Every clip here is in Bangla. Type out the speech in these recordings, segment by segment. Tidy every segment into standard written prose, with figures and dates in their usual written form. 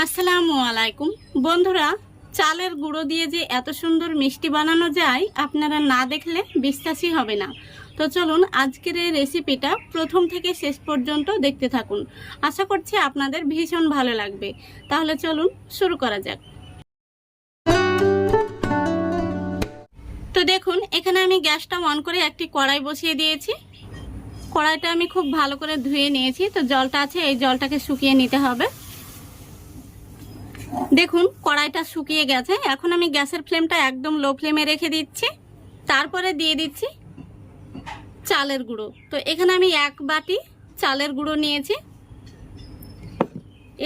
আসসালামু আলাইকুম বন্ধুরা, চালের গুঁড়ো দিয়ে যে এত সুন্দর মিষ্টি বানানো যায় আপনারা না দেখলে বিশ্বাসই হবে না। তো চলুন আজকের এই রেসিপিটা প্রথম থেকে শেষ পর্যন্ত দেখতে থাকুন। আশা করছি আপনাদের ভীষণ ভালো লাগবে। তাহলে চলুন শুরু করা যাক। তো দেখুন, এখানে আমি গ্যাসটা অন করে একটি কড়াই বসিয়ে দিয়েছি। কড়াইটা আমি খুব ভালো করে ধুয়ে নিয়েছি। তো জলটা আছে, এই জলটাকে শুকিয়ে নিতে হবে। দেখুন কড়াইটা শুকিয়ে গেছে। এখন আমি গ্যাসের ফ্লেমটা একদম লো ফ্লেমে রেখে দিচ্ছি। তারপরে দিয়ে দিচ্ছি চালের গুঁড়ো। তো এখানে আমি 1 বাটি চালের গুঁড়ো নিয়েছি।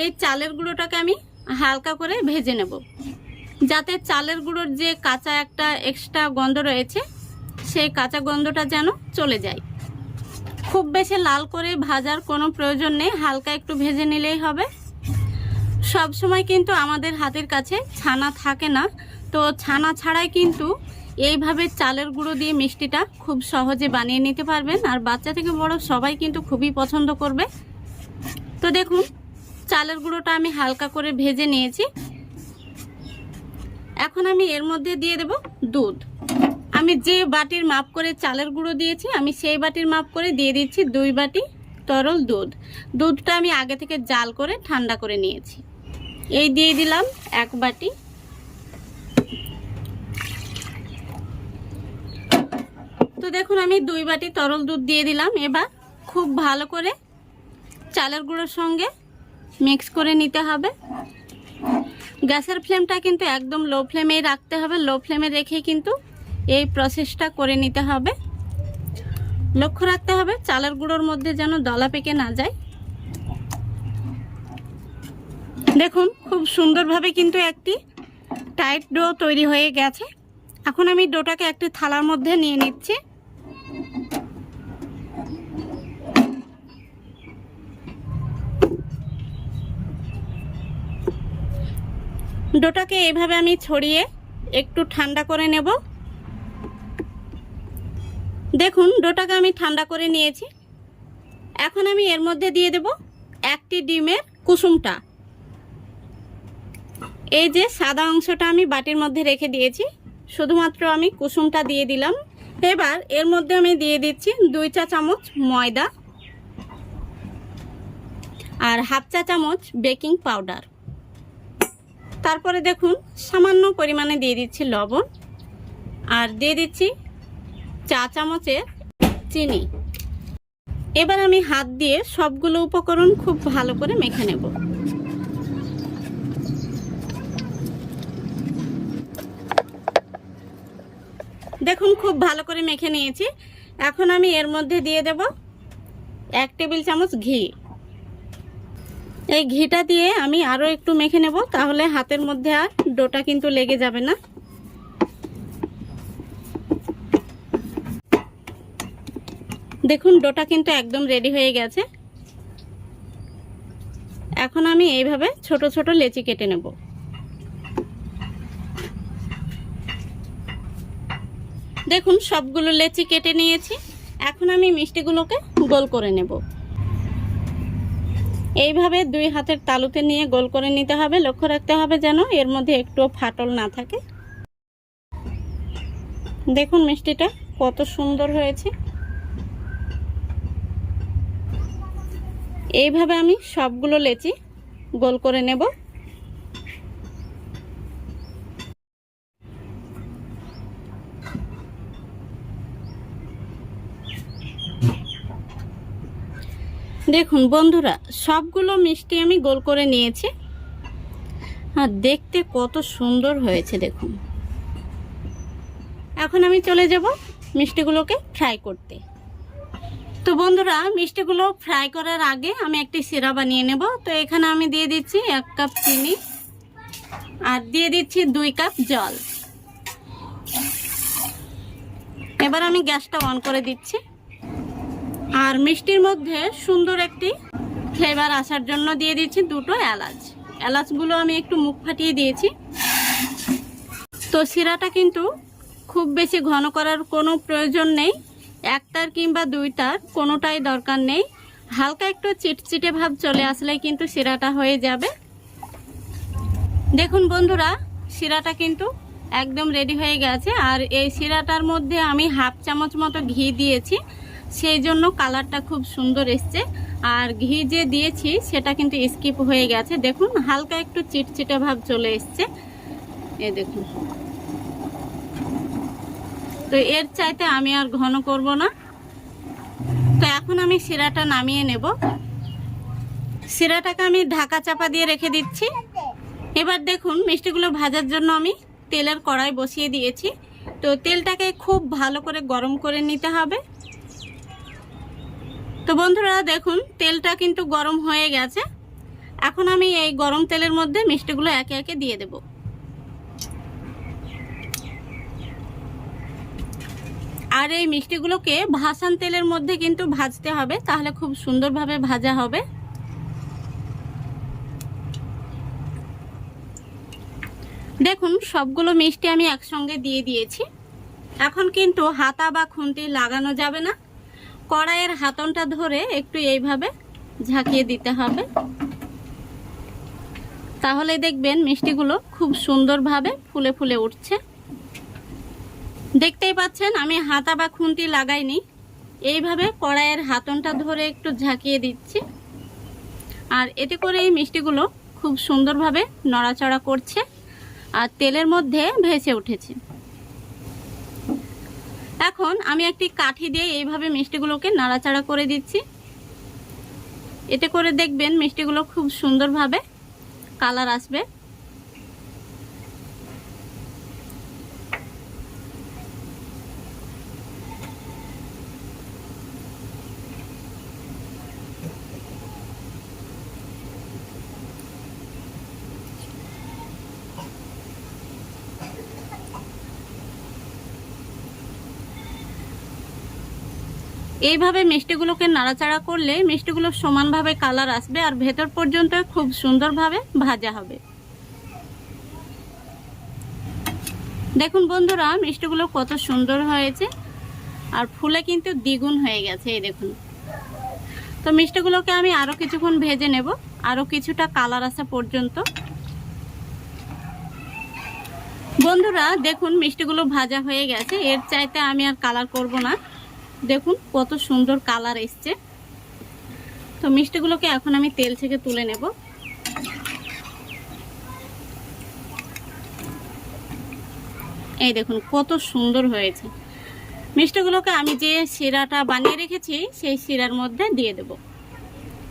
এই চালের গুঁড়োটাকে আমি হালকা করে ভেজে নেব, যাতে চালের গুঁড়োর যে কাঁচা একটা এক্সট্রা গন্ধ রয়েছে সেই কাঁচা গন্ধটা যেন চলে যায়। খুব বেশি লাল করে ভাজার কোনো প্রয়োজন নেই, হালকা একটু ভেজে নিলেই হবে। সব সময় কিন্তু আমাদের হাতের কাছে ছানা থাকে না, তো ছানা ছাড়াই কিন্তু এইভাবে চালের গুঁড়ো দিয়ে মিষ্টিটা খুব সহজে বানিয়ে নিতে পারবেন। আর বাচ্চা থেকে বড় সবাই কিন্তু খুবই পছন্দ করবে। তো দেখুন চালের গুঁড়োটা আমি হালকা করে ভেজে নিয়েছি। এখন আমি এর মধ্যে দিয়ে দেব দুধ। আমি যে বাটির মাপ করে চালের গুঁড়ো দিয়েছি আমি সেই বাটির মাপ করে দিয়ে দিচ্ছি 2 বাটি তরল দুধ। দুধটা আমি আগে থেকে জাল করে ঠান্ডা করে নিয়েছি। এই দিয়ে দিলাম 1 বাটি। তো দেখুন আমি 2 বাটি তরল দুধ দিয়ে দিলাম। এবার খুব ভালো করে চালের গুঁড়োর সঙ্গে মিক্স করে নিতে হবে। গ্যাসের ফ্লেমটা কিন্তু একদম লো ফ্লেমেই রাখতে হবে। লো ফ্লেমে রেখেই কিন্তু এই প্রসেসটা করে নিতে হবে। লক্ষ্য রাখতে হবে চালের গুঁড়োর মধ্যে যেন দলা পেকে না যায়। দেখুন খুব সুন্দরভাবে কিন্তু একটি টাইট ডো তৈরি হয়ে গেছে। এখন আমি ডোটাকে একটি থালার মধ্যে নিয়ে নিচ্ছি। ডোটাকে এইভাবে আমি ছড়িয়ে একটু ঠান্ডা করে নেব। দেখুন ডোটাকে আমি ঠান্ডা করে নিয়েছি। এখন আমি এর মধ্যে দিয়ে দেব একটি ডিমের কুসুমটা। এই যে সাদা অংশটা আমি বাটির মধ্যে রেখে দিয়েছি, শুধুমাত্র আমি কুসুমটা দিয়ে দিলাম। এবার এর মধ্যে আমি দিয়ে দিচ্ছি 2 চা চামচ ময়দা আর হাফ চা চামচ বেকিং পাউডার। তারপরে দেখুন সামান্য পরিমাণে দিয়ে দিচ্ছি লবণ আর দিয়ে দিচ্ছি চা চামচের চিনি। এবার আমি হাত দিয়ে সবগুলো উপকরণ খুব ভালো করে মেখে নেব। দেখুন খুব ভালো করে মেখে নিয়েছি। এখন আমি এর মধ্যে দিয়ে দেব 1 টেবিল চামচ ঘি। এই ঘিটা দিয়ে আমি আরও একটু মেখে নেব, তাহলে হাতের মধ্যে আর ডোটা কিন্তু লেগে যাবে না। দেখুন ডোটা কিন্তু একদম রেডি হয়ে গেছে। এখন আমি এইভাবে ছোট ছোট লেচি কেটে নেব। দেখুন সবগুলো লেচি কেটে নিয়েছি। এখন আমি মিষ্টিগুলোকে গোল করে নেব। এইভাবে 2 হাতের তালুতে নিয়ে গোল করে নিতে হবে। লক্ষ্য রাখতে হবে যেন এর মধ্যে একটুও ফাটল না থাকে। দেখুন মিষ্টিটা কত সুন্দর হয়েছে। এইভাবে আমি সবগুলো লেচি গোল করে নেব। দেখুন বন্ধুরা সবগুলো মিষ্টি আমি গোল করে নিয়েছি আর দেখতে কত সুন্দর হয়েছে দেখুন। এখন আমি চলে যাব মিষ্টিগুলোকে ফ্রাই করতে। তো বন্ধুরা মিষ্টিগুলো ফ্রাই করার আগে আমি একটি সিরা বানিয়ে নেব। তো এখানে আমি দিয়ে দিচ্ছি 1 কাপ চিনি আর দিয়ে দিচ্ছি 2 কাপ জল। এবার আমি গ্যাসটা অন করে দিচ্ছি। আর মিষ্টির মধ্যে সুন্দর একটি ফ্লেভার আসার জন্য দিয়ে দিচ্ছি 2টো এলাচ। এলাচগুলো আমি একটু মুখ ফাটিয়ে দিয়েছি। তো সিরাটা কিন্তু খুব বেশি ঘন করার কোনো প্রয়োজন নেই, 1 তার কিংবা 2 তার কোনোটাই দরকার নেই। হালকা একটু চিটচিটে ভাব চলে আসলে কিন্তু সিরাটা হয়ে যাবে। দেখুন বন্ধুরা, শিরাটা কিন্তু একদম রেডি হয়ে গেছে। আর এই শিরাটার মধ্যে আমি হাফ চামচ মতো ঘি দিয়েছি, সেই জন্য কালারটা খুব সুন্দর এসছে। আর ঘি যে দিয়েছি সেটা কিন্তু স্কিপ হয়ে গেছে। দেখুন হালকা একটু চিটচিটে ভাব চলে এসছে, এই দেখুন। তো এর চাইতে আমি আর ঘন করব না। তো এখন আমি শিরাটা নামিয়ে নেব। শিরাটাকে আমি ঢাকা চাপা দিয়ে রেখে দিচ্ছি। এবার দেখুন মিষ্টিগুলো ভাজার জন্য আমি তেলের কড়াই বসিয়ে দিয়েছি। তো তেলটাকে খুব ভালো করে গরম করে নিতে হবে। তো বন্ধুরা দেখুন তেলটা কিন্তু গরম হয়ে গেছে। এখন আমি এই গরম তেলের মধ্যে মিষ্টিগুলো একে একে দিয়ে দেব। আর এই মিষ্টিগুলোকে ভাসান তেলের মধ্যে কিন্তু ভাজতে হবে, তাহলে খুব সুন্দরভাবে ভাজা হবে। দেখুন সবগুলো মিষ্টি আমি একসঙ্গে দিয়ে দিয়েছি। এখন কিন্তু হাতা বা খুন্তি লাগানো যাবে না, কড়াইয়ের হাতনটা ধরে একটু এইভাবে ঝাঁকিয়ে দিতে হবে, তাহলে দেখবেন মিষ্টিগুলো খুব সুন্দরভাবে ফুলে ফুলে উঠছে। দেখতেই পাচ্ছেন আমি হাতা বা খুন্তি লাগাইনি, এইভাবে কড়াইয়ের হাতনটা ধরে একটু ঝাঁকিয়ে দিচ্ছি। আর এতে করে এই মিষ্টিগুলো খুব সুন্দরভাবে নড়াচড়া করছে আর তেলের মধ্যে ভেসে উঠেছে। এখন আমি একটি কাঠি দিয়ে এইভাবে মিষ্টিগুলোকে নাড়াচাড়া করে দিচ্ছি। এতে করে দেখবেন মিষ্টিগুলো খুব সুন্দরভাবে কালার আসবে। এইভাবে মিষ্টিগুলোকে নাড়াচাড়া করলে মিষ্টিগুলো সমানভাবে কালার আসবে আর ভেতর পর্যন্ত খুব সুন্দরভাবে ভাজা হবে। দেখুন বন্ধুরা মিষ্টিগুলো কত সুন্দর হয়েছে আর ফুলে কিন্তু দ্বিগুণ হয়ে গেছে, এই দেখুন। তো মিষ্টিগুলোকে আমি আরো কিছুক্ষণ ভেজে নেব, আরো কিছুটা কালার আসা পর্যন্ত। বন্ধুরা দেখুন মিষ্টিগুলো ভাজা হয়ে গেছে, এর চাইতে আমি আর কালার করব না। দেখুন কত সুন্দর কালার এসছে। তো মিষ্টিগুলোকে এখন আমি তেল থেকে তুলে নেব। এই দেখুন কত সুন্দর হয়েছে। মিষ্টিগুলোকে আমি যে শিরাটা বানিয়ে রেখেছি সেই শিরার মধ্যে দিয়ে দেব।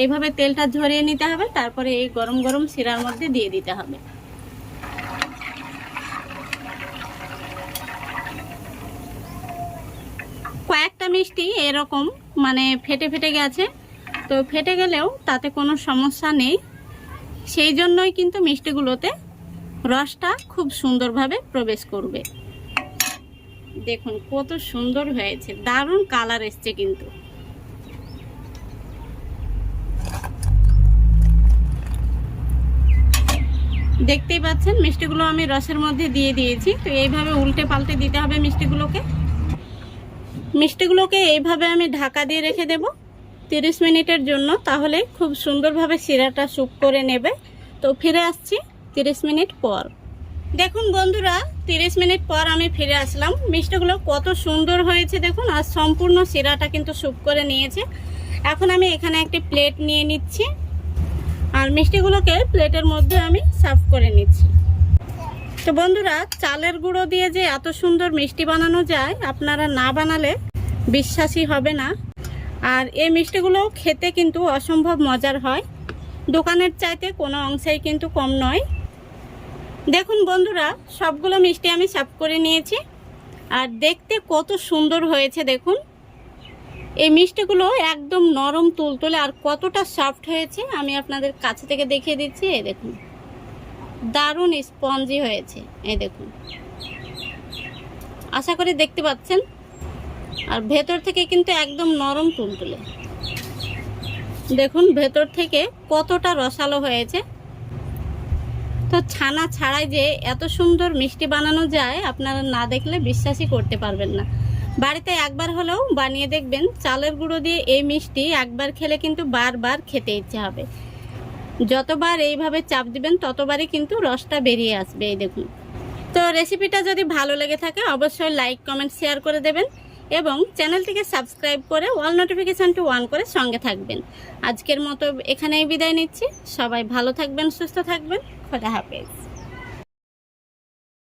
এইভাবে তেলটা ঝরিয়ে নিতে হবে, তারপরে এই গরম গরম শিরার মধ্যে দিয়ে দিতে হবে। কয়েকটা মিষ্টি এরকম মানে ফেটে ফেটে গেছে, তো ফেটে গেলেও তাতে কোনো সমস্যা নেই, সেই জন্যই কিন্তু মিষ্টিগুলোতে রসটা খুব সুন্দরভাবে প্রবেশ করবে। দেখুন কত সুন্দর হয়েছে, দারুণ কালার এসছে কিন্তু। দেখতেই পাচ্ছেন মিষ্টিগুলো আমি রসের মধ্যে দিয়ে দিয়েছি। তো এইভাবে উল্টে পাল্টে দিতে হবে মিষ্টিগুলোকে এইভাবে আমি ঢাকা দিয়ে রেখে দেব 30 মিনিটের জন্য, তাহলে খুব সুন্দরভাবে শিরাটা স্যুপ করে নেবে। তো ফিরে আসছি 30 মিনিট পর। দেখুন বন্ধুরা 30 মিনিট পর আমি ফিরে আসলাম। মিষ্টিগুলো কত সুন্দর হয়েছে দেখুন, আর সম্পূর্ণ শিরাটা কিন্তু স্যুপ করে নিয়েছে। এখন আমি এখানে একটি প্লেট নিয়ে নিচ্ছি আর মিষ্টিগুলোকে প্লেটের মধ্যে আমি সার্ভ করে নিচ্ছি। তো বন্ধুরা চালের গুঁড়ো দিয়ে যে এত সুন্দর মিষ্টি বানানো যায়, আপনারা না বানালে বিশ্বাসই হবে না। আর এই মিষ্টিগুলো খেতে কিন্তু অসম্ভব মজার হয়, দোকানের চাইতে কোনো অংশেই কিন্তু কম নয়। দেখুন বন্ধুরা সবগুলো মিষ্টি আমি সার্ভ করে নিয়েছি আর দেখতে কত সুন্দর হয়েছে দেখুন। এই মিষ্টিগুলো একদম নরম তুলতুলে আর কতটা সফট হয়েছে আমি আপনাদের কাছে থেকে দেখিয়ে দিচ্ছি। এই দেখুন দারুণ স্পঞ্জি হয়েছে, এই দেখুন, আশা করি দেখতে পাচ্ছেন। আর ভেতর থেকে কিন্তু একদম নরম তুলতুলে, দেখুন ভেতর থেকে কতটা রসালো হয়েছে। তো ছানা ছাড়াই যে এত সুন্দর মিষ্টি বানানো যায় আপনারা না দেখলে বিশ্বাসই করতে পারবেন না। বাড়িতে একবার হলেও বানিয়ে দেখবেন, চালের গুঁড়ো দিয়ে এই মিষ্টি একবার খেলে কিন্তু বারবার খেতে ইচ্ছে হবে। যতবার এইভাবে চাপ দিবেন ততবারই কিন্তু রসটা বেরিয়ে আসবে। এই দেখুন। তো রেসিপিটা যদি ভালো লেগে থাকে অবশ্যই লাইক কমেন্ট শেয়ার করে দেবেন এবং চ্যানেলটিকে সাবস্ক্রাইব করে অল নোটিফিকেশানটি অন করে সঙ্গে থাকবেন। আজকের মতো এখানেই বিদায় নিচ্ছি। সবাই ভালো থাকবেন, সুস্থ থাকবেন। খোদা হাফেজ।